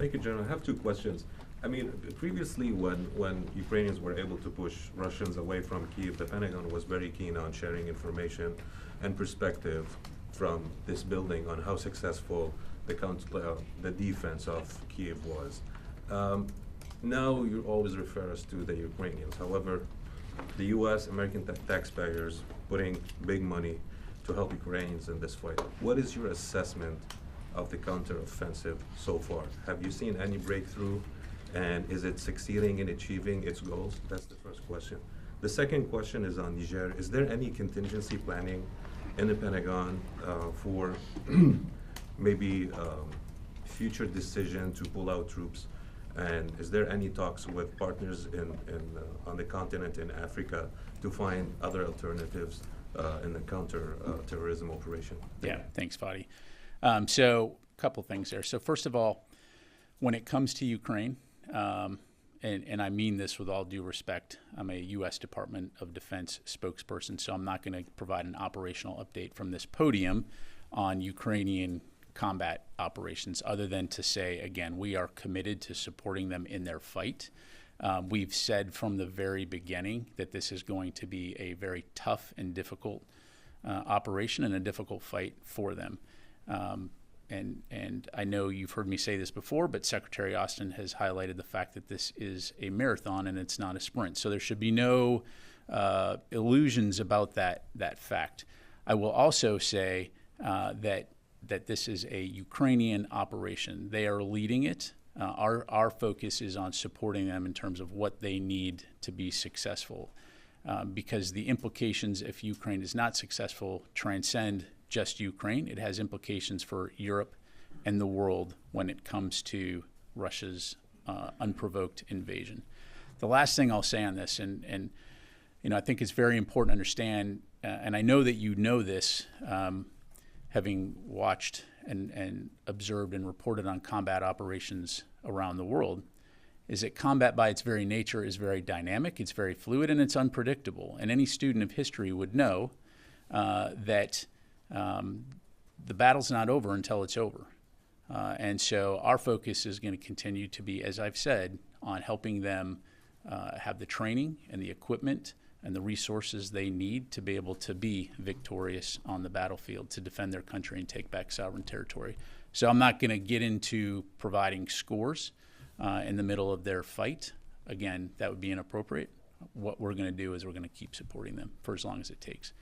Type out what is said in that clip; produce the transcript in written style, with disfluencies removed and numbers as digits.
Thank you, General. I have two questions. I mean, previously when Ukrainians were able to push Russians away from Kyiv, the Pentagon was very keen on sharing information and perspective from this building on how successful the defense of Kyiv was. Now you always refer us to the Ukrainians. However, the U.S., American taxpayers putting big money to help Ukrainians in this fight. What is your assessment of the counteroffensive so far? Have you seen any breakthrough, and is it succeeding in achieving its goals? That's the first question. The second question is on Niger. Is there any contingency planning in the Pentagon for maybe future decision to pull out troops? And is there any talks with partners on the continent in Africa to find other alternatives in the counter-terrorism operation? Yeah, thanks, Fadi. So a couple things there. So first of all, when it comes to Ukraine, and I mean this with all due respect, I'm a U.S. Department of Defense spokesperson, so I'm not going to provide an operational update from this podium on Ukrainian combat operations, other than to say, again, we are committed to supporting them in their fight. We've said from the very beginning that this is going to be a very tough and difficult operation and a difficult fight for them. And I know you've heard me say this before, but Secretary Austin has highlighted the fact that this is a marathon and it's not a sprint. So there should be no illusions about that fact. I will also say that this is a Ukrainian operation. They are leading it. Our focus is on supporting them in terms of what they need to be successful, because the implications if Ukraine is not successful transcend just Ukraine. It has implications for Europe and the world when it comes to Russia's unprovoked invasion. The last thing I'll say on this, and I think it's very important to understand, and I know that you know this, having watched and observed and reported on combat operations around the world, is that combat by its very nature is very dynamic, it's very fluid, and it's unpredictable. And any student of history would know that the battle's not over until it's over. And so our focus is going to continue to be, as I've said, on helping them have the training and the equipment and the resources they need to be able to be victorious on the battlefield, to defend their country and take back sovereign territory. So I'm not going to get into providing scores in the middle of their fight. Again, that would be inappropriate. What we're going to do is we're going to keep supporting them for as long as it takes.